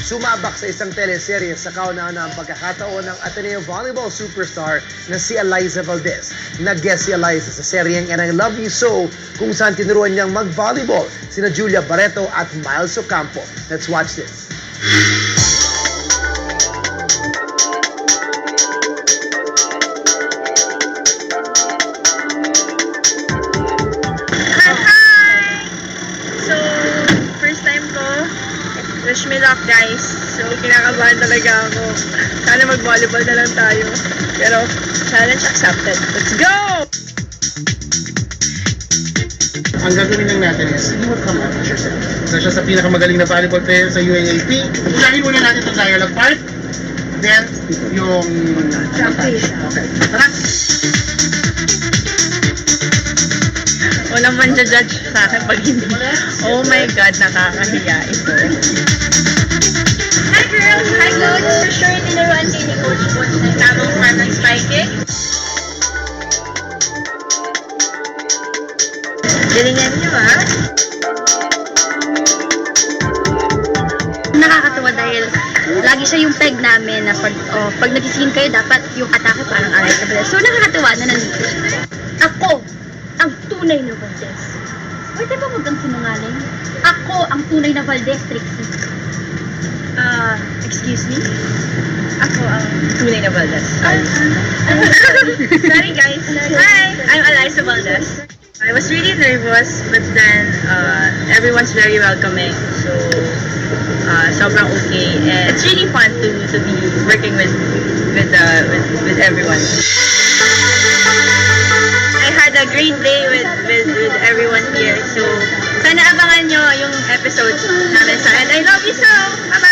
sumabak sa isang teleserye sa kauna-unahang pagkakataon ng Ateneo volleyball superstar na si Eliza Valdez. Nag-guest si Eliza sa seryeng And I Love You So kung saan tinuruan niyang mag-volleyball sina Julia Barreto at Miles Ocampo. Let's watch this. Wish me luck, guys. So, kinakabahan talaga ako. Sana mag-volleyball na lang tayo. Pero, challenge accepted. Let's go! Ang gagawin lang natin is, you will come out with yourself. Isa siya sa pinakamagaling na volleyball player sa UAAP. Unahin muna natin itong dialogue part. Then, yung... Okay. Tara! Walang man-judge sa akin pag hindi. Oh my God, nakakahiya ito. Hi girls! Hi coach! For sure, tinuruan kayo ni Coach Coach ng tamang form ng spiking. Galingan niyo, ha? Nakakatawa dahil lagi siya yung peg namin na pag nagising kayo, dapat yung atake parang aray sa Valdez. So nakakatawa na nandito siya. Ako, ang tunay na Valdez. Pwede ba huwag kang sinungaling? Ako, ang tunay na Valdez, Trixie. Excuse me? Ako ang tunay na Valdez. Sorry guys. Hi! I'm Eliza Valdez. I was really nervous, but then everyone's very welcoming. So, sobrang okay. And it's really fun to be working with everyone. I had a great day with everyone here. So, sana abangan nyo yung episodes namin sa And I Love You So! Bye-bye!